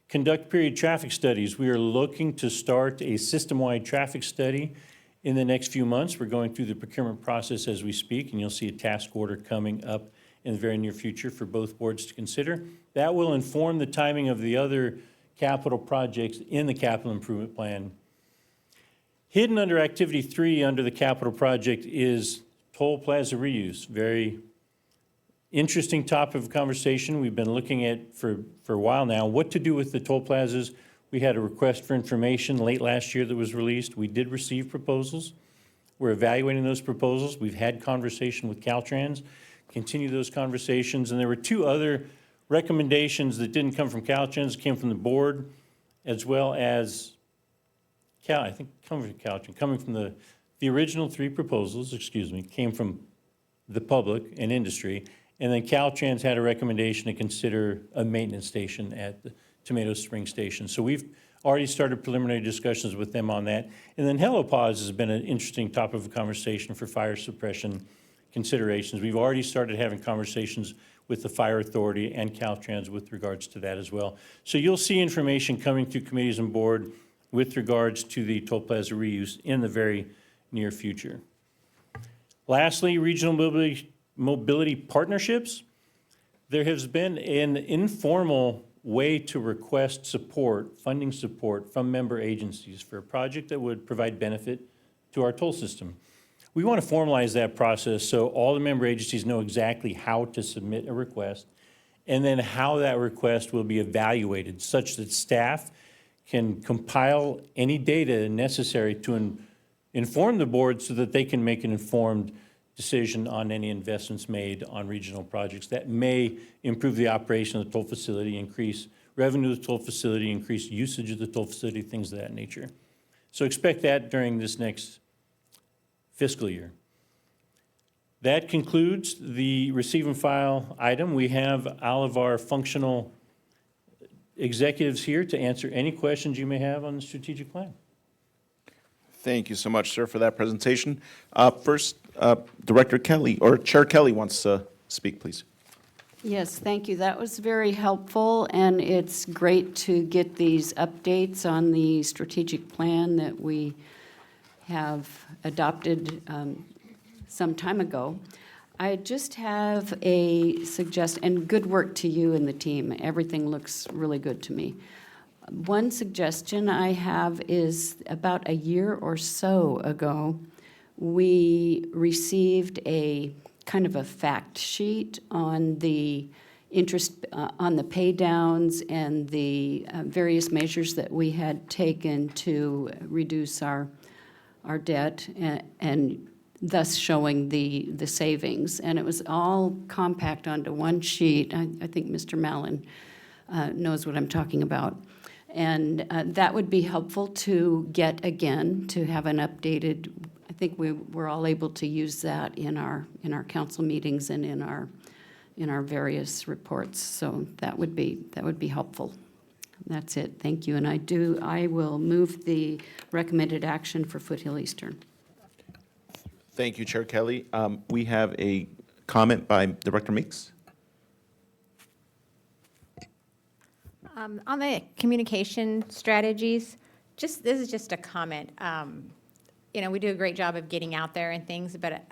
Conduct period traffic studies. We are looking to start a system-wide traffic study in the next few months. We're going through the procurement process as we speak, and you'll see a task order coming up in the very near future for both boards to consider. That will inform the timing of the other capital projects in the capital improvement plan. Hidden under activity 3 under the capital project is toll plaza reuse. Very interesting topic of conversation we've been looking at for a while now. What to do with the toll plazas. We had a request for information late last year that was released. We did receive proposals. We're evaluating those proposals. We've had conversation with Caltrans, continue those conversations, and there were 2 other recommendations that didn't come from Caltrans, came from the board, as well as coming from the original 3 proposals, came from the public and industry, and then Caltrans had a recommendation to consider a maintenance station at the Tomato Spring Station. So we've already started preliminary discussions with them on that. And then Helipause has been an interesting topic of conversation for fire suppression considerations. We've already started having conversations with the Fire Authority and Caltrans with regards to that as well. So you'll see information coming through committees and board with regards to the toll plaza reuse in the very near future. Lastly, regional mobility partnerships. There has been an informal way to request support, funding support from member agencies for a project that would provide benefit to our toll system. We want to formalize that process so all the member agencies know exactly how to submit a request and then how that request will be evaluated such that staff can compile any data necessary to inform the board so that they can make an informed decision on any investments made on regional projects that may improve the operation of the toll facility, increase revenue of the toll facility, increase usage of the toll facility, things of that nature. So expect that during this next fiscal year. That concludes the receive and file item. We have all of our functional executives here to answer any questions you may have on the strategic plan. Thank you so much, sir, for that presentation. First, Director Kelly, or Chair Kelly wants to speak, please. Yes, thank you. That was very helpful, and it's great to get these updates on the strategic plan that we have adopted some time ago. I just have a suggestion, and good work to you and the team. Everything looks really good to me. One suggestion I have is about a year or so ago, we received a kind of a fact sheet on the interest, on the pay downs and the various measures that we had taken to reduce our debt and thus showing the savings. And it was all compact onto one sheet. I think Mr. Mallon knows what I'm talking about. And that would be helpful to get again, to have an updated, I think we're all able to use that in our council meetings and in our various reports. So that would be helpful. That's it. Thank you. And I will move the recommended action for Foothill Eastern. Thank you, Chair Kelly. We have a comment by Director Meeks. On the communication strategies, this is just a comment. We do a great job of getting out there and things, but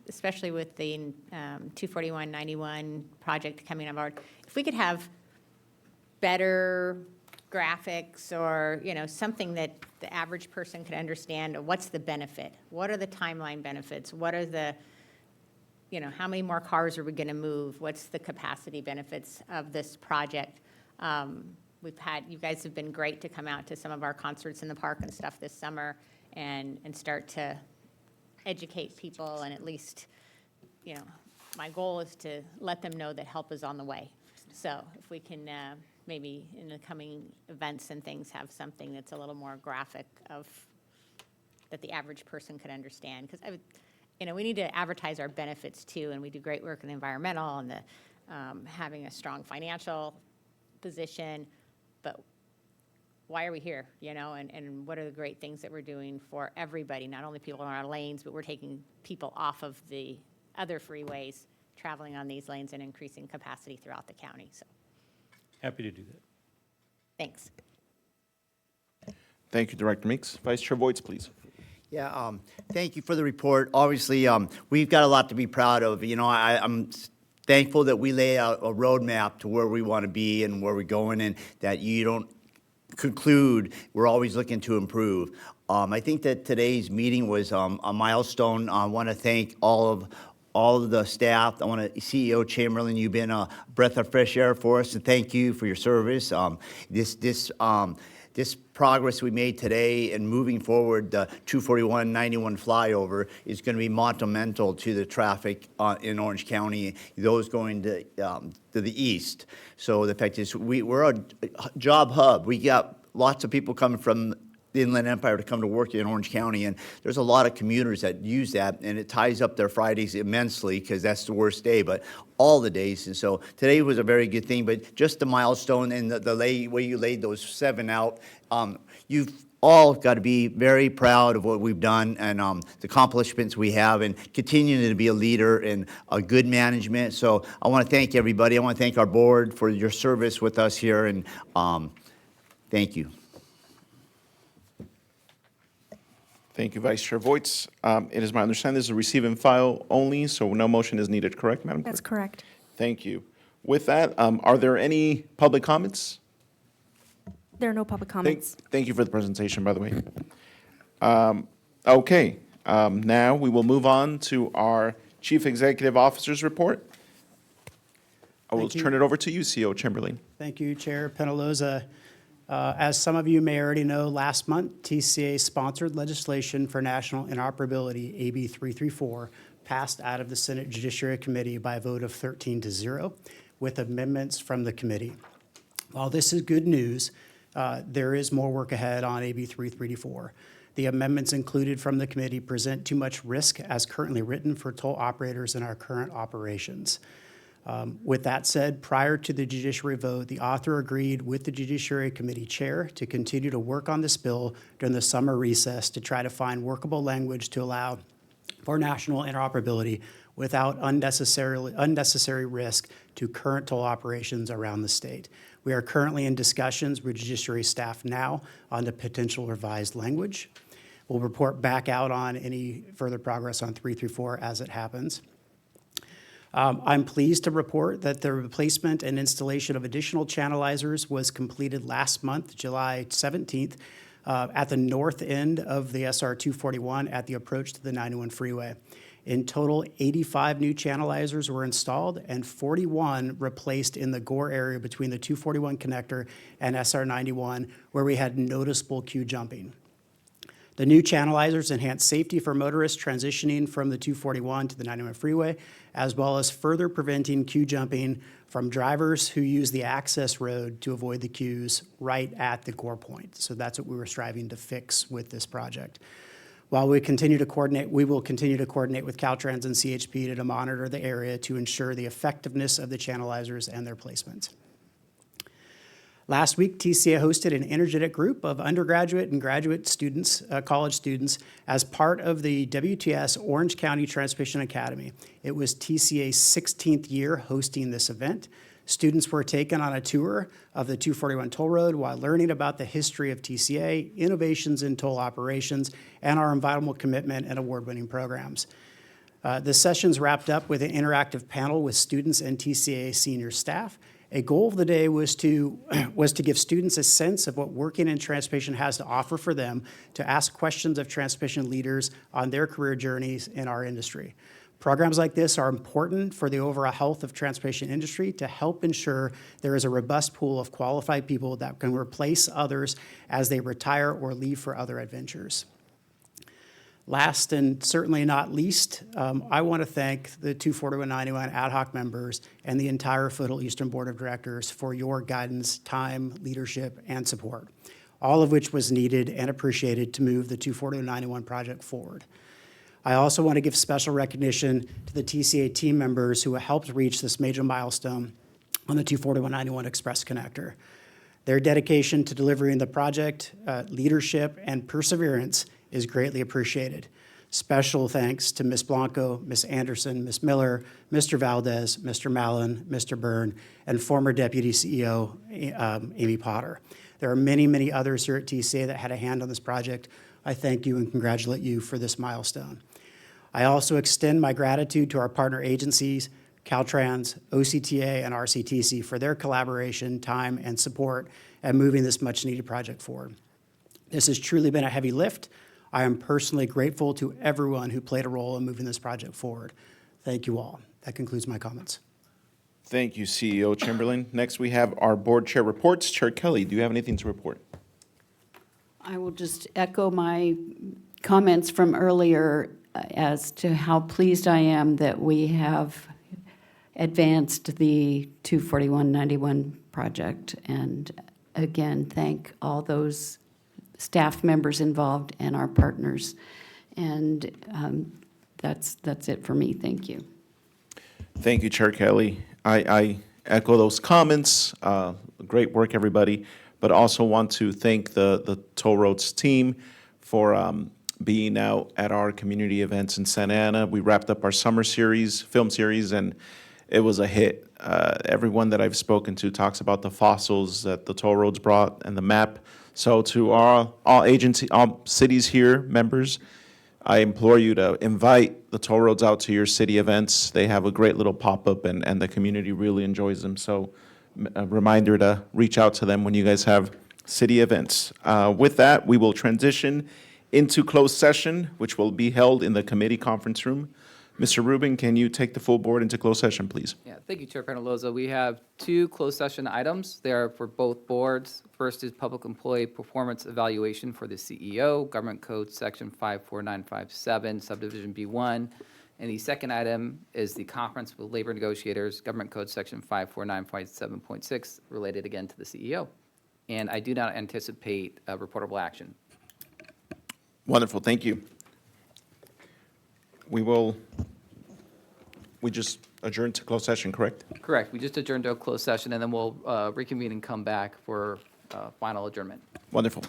especially with the 24191 project coming on board, if we could have better graphics or, something that the average person could understand, what's the benefit? What are the timeline benefits? What are the, how many more cars are we going to move? What's the capacity benefits of this project? You guys have been great to come out to some of our concerts in the park and stuff this summer and start to educate people, and at least, my goal is to let them know that help is on the way. So if we can maybe in the coming events and things have something that's a little more graphic that the average person could understand, because we need to advertise our benefits too, and we do great work in the environmental and the having a strong financial position, but why are we here, and what are the great things that we're doing for everybody, not only people in our lanes, but we're taking people off of the other freeways traveling on these lanes and increasing capacity throughout the county. So, Happy to do that. thanks. Thank you, Director Meeks. Vice Chair Voights, please. Yeah, thank you for the report. Obviously, we've got a lot to be proud of. You know, I'm thankful that we lay out a roadmap to where we want to be and where we're going, and that you don't conclude we're always looking to improve. I think that today's meeting was a milestone. I want to thank all of the staff. I want to, CEO Chamberlain, you've been a breath of fresh air for us, and thank you for your service. This progress we made today and moving forward, the 241-91 flyover is going to be monumental to the traffic in Orange County, those going to the east. So the fact is, we're a job hub. We got lots of people coming from the Inland Empire to come to work in Orange County, and there's a lot of commuters that use that, and it ties up their Fridays immensely because that's the worst day, but all the days. And so today was a very good thing, but just the milestone and the way you laid those 7 out, you've all got to be very proud of what we've done and the accomplishments we have, and continuing to be a leader in a good management. So I want to thank everybody. I want to thank our board for your service with us here, and thank you. Thank you, Vice Chair Voights. It is my understanding this is a receive and file only, so no motion is needed, correct, Madam Clerk? That's correct. Thank you. With that, are there any public comments? There are no public comments. Thank you for the presentation, by the way. Okay, now we will move on to our Chief Executive Officer's report. I will Thank you. turn it over to you, CEO Chamberlain. Thank you, Chair Penaloza. As some of you may already know, last month, TCA sponsored legislation for national interoperability, AB 334, passed out of the Senate Judiciary Committee by a vote of 13-0, with amendments from the committee. While this is good news, there is more work ahead on AB 334. The amendments included from the committee present too much risk as currently written for toll operators in our current operations. With that said, prior to the judiciary vote, the author agreed with the Judiciary Committee Chair to continue to work on this bill during the summer recess to try to find workable language to allow for national interoperability without unnecessary risk to current toll operations around the state. We are currently in discussions with judiciary staff now on the potential revised language. We'll report back out on any further progress on 334 as it happens. I'm pleased to report that the replacement and installation of additional channelizers was completed last month, July 17th, at the north end of the SR 241 at the approach to the 91 freeway. In total, 85 new channelizers were installed and 41 replaced in the Gore area between the 241 connector and SR 91, where we had noticeable queue jumping. The new channelizers enhance safety for motorists transitioning from the 241 to the 91 freeway, as well as further preventing queue jumping from drivers who use the access road to avoid the queues right at the Gore point. So that's what we were striving to fix with this project. While we will continue to coordinate with Caltrans and CHP to monitor the area to ensure the effectiveness of the channelizers and their placement. Last week, TCA hosted an energetic group of undergraduate and graduate students, college students, as part of the WTS Orange County Transmission Academy. It was TCA's 16th year hosting this event. Students were taken on a tour of the 241 toll road while learning about the history of TCA, innovations in toll operations, and our environmental commitment and award-winning programs. The sessions wrapped up with an interactive panel with students and TCA senior staff. A goal of the day was to give students a sense of what working in transportation has to offer for them, to ask questions of transportation leaders on their career journeys in our industry. Programs like this are important for the overall health of transportation industry to help ensure there is a robust pool of qualified people that can replace others as they retire or leave for other adventures. Last and certainly not least, I want to thank the 24191 ad hoc members and the entire Foothill Eastern Board of Directors for your guidance, time, leadership, and support, all of which was needed and appreciated to move the 24191 project forward. I also want to give special recognition to the TCA team members who helped reach this major milestone on the 24191 Express Connector. Their dedication to delivering the project, leadership, and perseverance is greatly appreciated. Special thanks to Ms. Blanco, Ms. Anderson, Ms. Miller, Mr. Valdez, Mr. Mallon, Mr. Byrne, and former Deputy CEO Amy Potter. There are many, many others here at TCA that had a hand on this project. I thank you and congratulate you for this milestone. I also extend my gratitude to our partner agencies, Caltrans, OCTA, and RCTC for their collaboration, time, and support at moving this much-needed project forward. This has truly been a heavy lift. I am personally grateful to everyone who played a role in moving this project forward. Thank you all. That concludes my comments. Thank you, CEO Chamberlain. Next, we have our board chair reports. Chair Kelly, do you have anything to report? I will just echo my comments from earlier as to how pleased I am that we have advanced the 24191 project. And again, thank all those staff members involved and our partners. And that's it for me. Thank you. Thank you, Chair Kelly. I echo those comments. Great work, everybody. But also want to thank the Toll Roads team for being out at our community events in Santa Ana. We wrapped up our summer series, film series, and it was a hit. Everyone that I've spoken to talks about the fossils that the Toll Roads brought and the map. So to all cities here, members, I implore you to invite the Toll Roads out to your city events. They have a great little pop-up, and the community really enjoys them. So a reminder to reach out to them when you guys have city events. With that, we will transition into closed session, which will be held in the committee conference room. Mr. Rubin, can you take the full board into closed session, please? Yeah, thank you, Chair Penaloza. We have two closed session items. They are for both boards. First is public employee performance evaluation for the CEO, Government Code Section 54957, Subdivision B1. And the second item is the conference with labor negotiators, Government Code Section 54957.6, related again to the CEO. And I do not anticipate a reportable action. Wonderful, thank you. We just adjourned to closed session, correct? Correct. We just adjourned to a closed session, and then we'll reconvene and come back for final adjournment. Wonderful.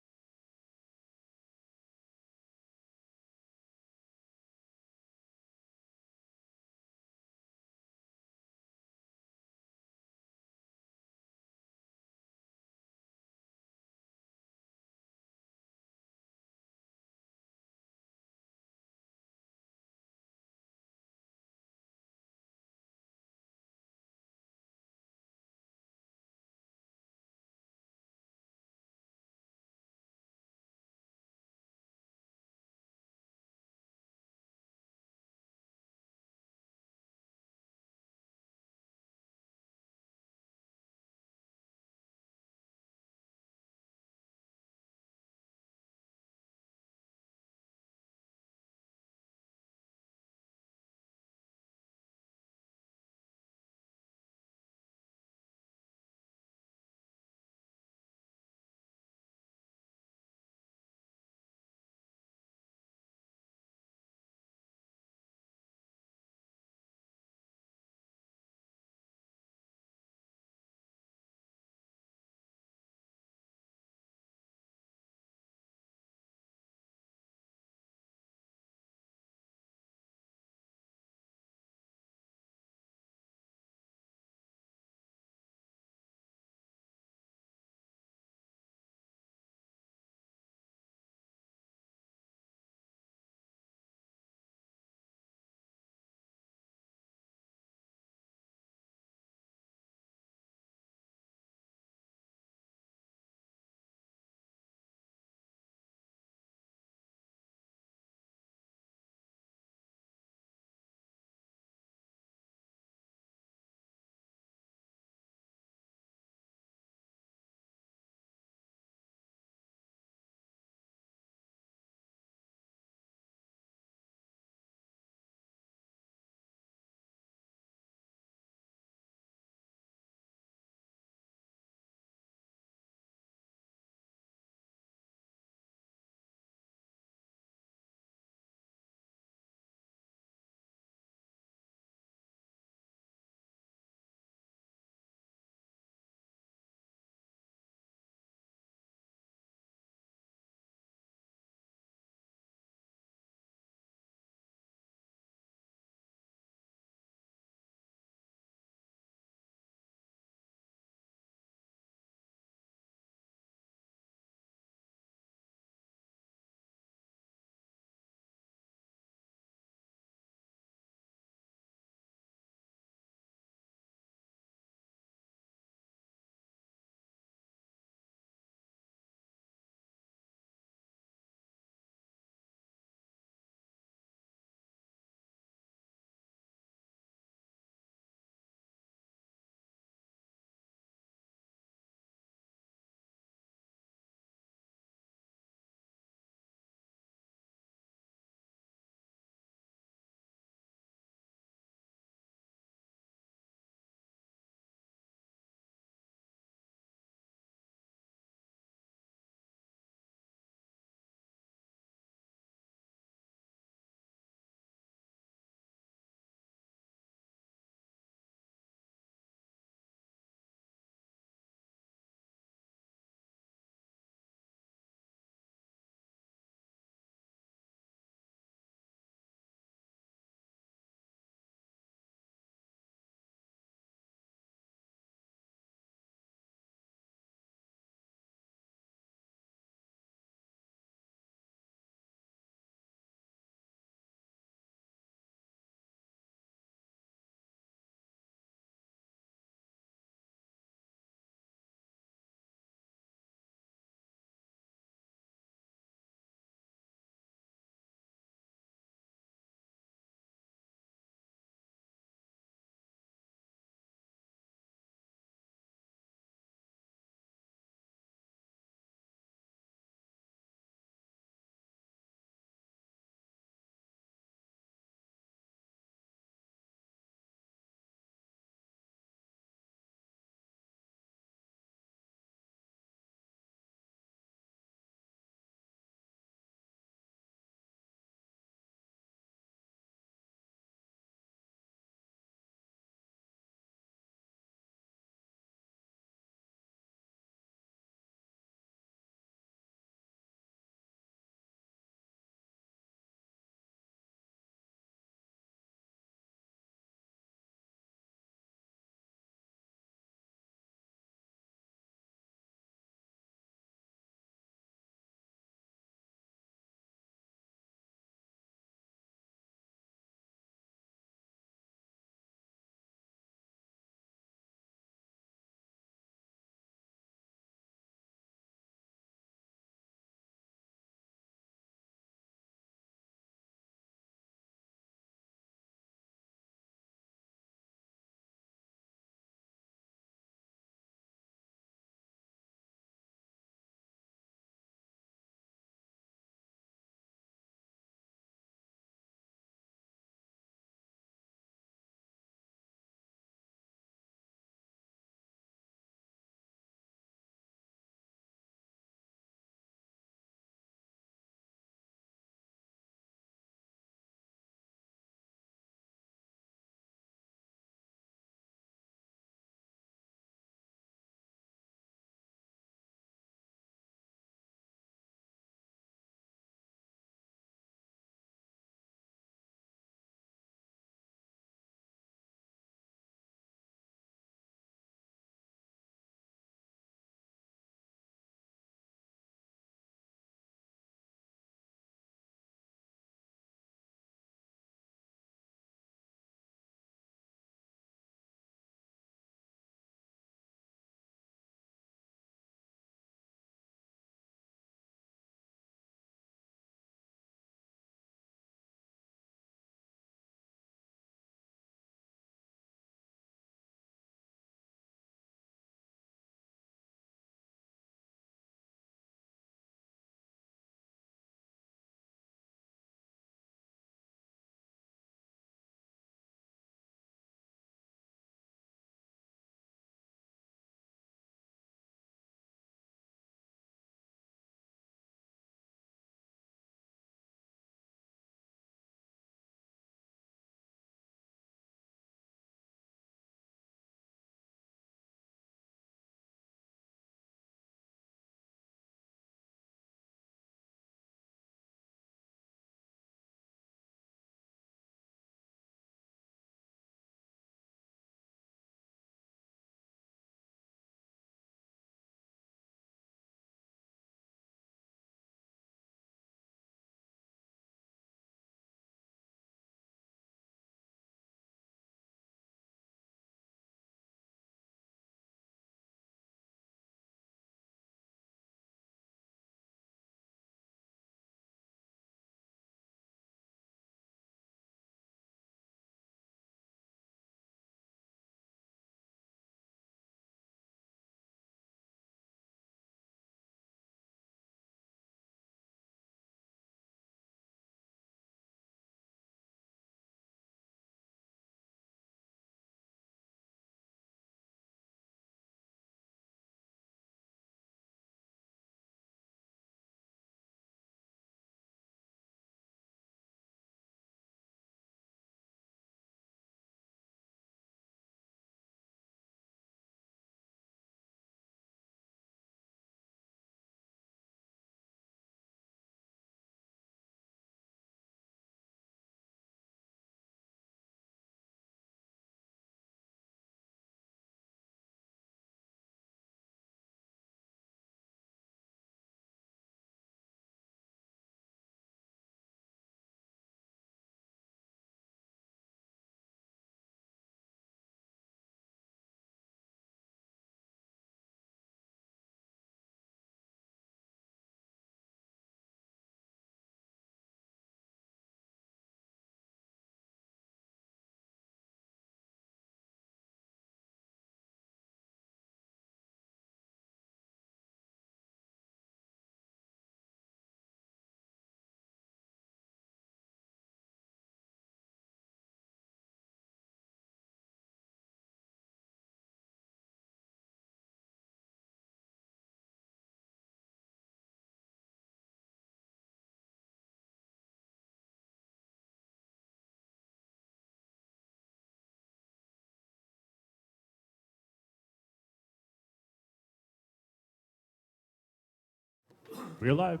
We're live.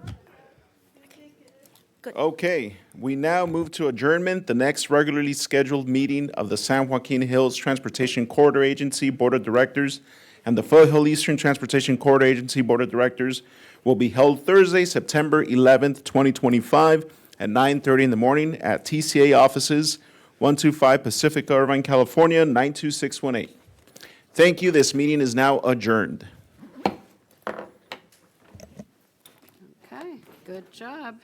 Okay, we now move to adjournment, the next regularly scheduled meeting of the San Joaquin Hills Transportation Corridor Agency Board of Directors and the Foothill Eastern Transportation Corridor Agency Board of Directors will be held Thursday, September 11th, 2025, at 9:30 in the morning at TCA offices, 125 Pacifica, Irvine, California, 92618. Thank you. This meeting is now adjourned. Okay, good job.